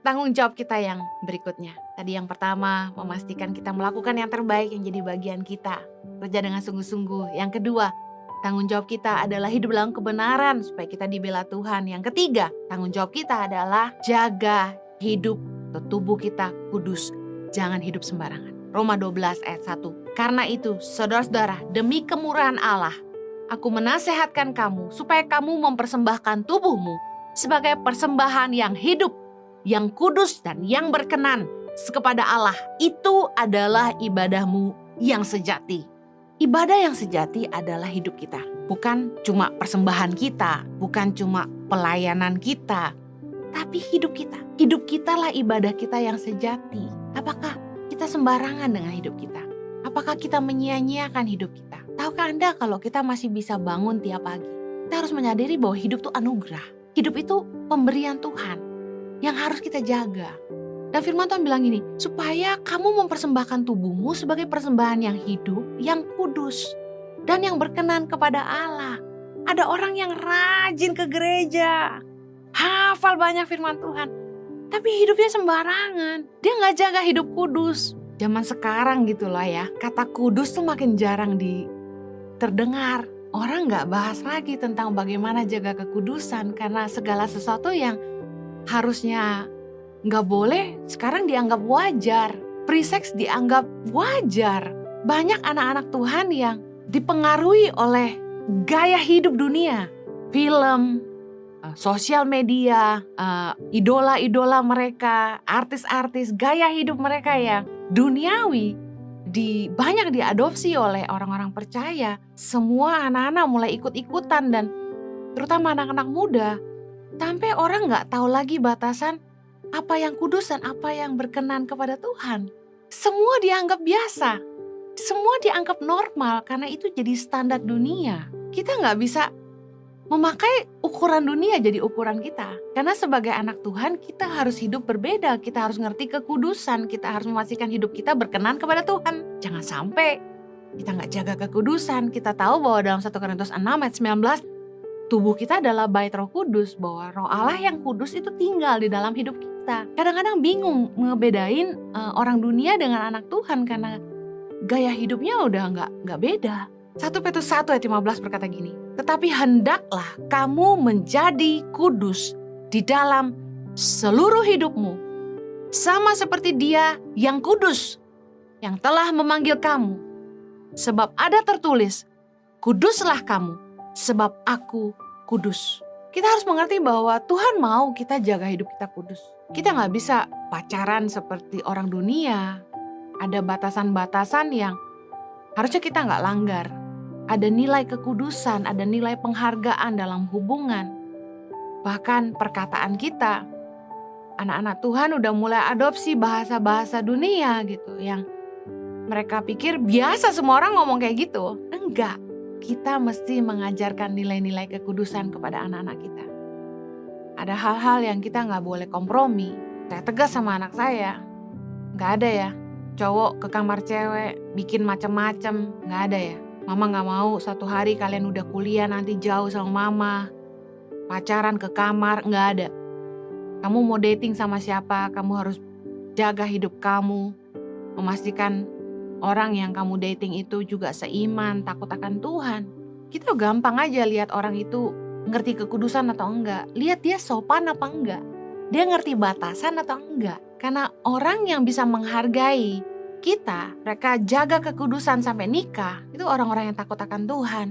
tanggung jawab kita yang berikutnya. Tadi yang pertama, memastikan kita melakukan yang terbaik yang jadi bagian kita. Kerja dengan sungguh-sungguh. Yang kedua, tanggung jawab kita adalah hidup dalam kebenaran supaya kita dibela Tuhan. Yang ketiga, tanggung jawab kita adalah jaga hidup atau tubuh kita kudus. Jangan hidup sembarangan. Roma 12 ayat 1. Karena itu, saudara-saudara, demi kemurahan Allah, aku menasehatkan kamu supaya kamu mempersembahkan tubuhmu sebagai persembahan yang hidup, yang kudus dan yang berkenan kepada Allah. Itu adalah ibadahmu yang sejati. Ibadah yang sejati adalah hidup kita. Bukan cuma persembahan kita, bukan cuma pelayanan kita, tapi hidup kita. Hidup kita lah ibadah kita yang sejati. Apakah kita sembarangan dengan hidup kita? Apakah kita menyia-nyiakan hidup kita? Tahukah Anda kalau kita masih bisa bangun tiap pagi? Kita harus menyadari bahwa hidup itu anugerah. Hidup itu pemberian Tuhan yang harus kita jaga. Dan firman Tuhan bilang gini, supaya kamu mempersembahkan tubuhmu sebagai persembahan yang hidup, yang kudus, dan yang berkenan kepada Allah. Ada orang yang rajin ke gereja, hafal banyak firman Tuhan, tapi hidupnya sembarangan. Dia gak jaga hidup kudus. Zaman sekarang gitu lah ya, kata kudus tuh makin jarang terdengar. Orang gak bahas lagi tentang bagaimana jaga kekudusan, karena segala sesuatu yang harusnya gak boleh sekarang dianggap wajar. Free sex dianggap wajar. Banyak anak-anak Tuhan yang dipengaruhi oleh gaya hidup dunia, film, sosial media, idola-idola mereka, artis-artis, gaya hidup mereka yang duniawi banyak diadopsi oleh orang-orang percaya. Semua anak-anak mulai ikut-ikutan, dan terutama anak-anak muda, sampai orang gak tahu lagi batasan apa yang kudus dan apa yang berkenan kepada Tuhan. Semua dianggap biasa, semua dianggap normal, karena itu jadi standar dunia. Kita gak bisa memakai ukuran dunia jadi ukuran kita. Karena sebagai anak Tuhan kita harus hidup berbeda. Kita harus ngerti kekudusan. Kita harus memastikan hidup kita berkenan kepada Tuhan. Jangan sampai kita gak jaga kekudusan. Kita tahu bahwa dalam 1 Korintus 6 ayat 19, tubuh kita adalah bait Roh Kudus, bahwa Roh Allah yang kudus itu tinggal di dalam hidup kita. Kadang-kadang bingung ngebedain orang dunia dengan anak Tuhan karena gaya hidupnya udah nggak beda. 1 Petrus 1 ayat 15 berkata gini, tetapi hendaklah kamu menjadi kudus di dalam seluruh hidupmu, sama seperti Dia yang kudus, yang telah memanggil kamu. Sebab ada tertulis, kuduslah kamu, sebab aku kudus. Kita harus mengerti bahwa Tuhan mau kita jaga hidup kita kudus. Kita gak bisa pacaran seperti orang dunia. Ada batasan-batasan yang harusnya kita gak langgar. Ada nilai kekudusan, ada nilai penghargaan dalam hubungan. Bahkan perkataan kita, anak-anak Tuhan udah mulai adopsi bahasa-bahasa dunia gitu, yang mereka pikir biasa semua orang ngomong kayak gitu. Enggak. Kita mesti mengajarkan nilai-nilai kekudusan kepada anak-anak kita. Ada hal-hal yang kita gak boleh kompromi. Saya tegas sama anak saya, gak ada ya cowok ke kamar cewek bikin macem-macem, gak ada ya. Mama gak mau satu hari kalian udah kuliah nanti jauh sama mama, pacaran ke kamar, gak ada. Kamu mau dating sama siapa, kamu harus jaga hidup kamu, memastikan orang yang kamu dating itu juga seiman, takut akan Tuhan. Kita gampang aja lihat orang itu ngerti kekudusan atau enggak. Lihat dia sopan apa enggak. Dia ngerti batasan atau enggak. Karena orang yang bisa menghargai kita, mereka jaga kekudusan sampai nikah, itu orang-orang yang takut akan Tuhan.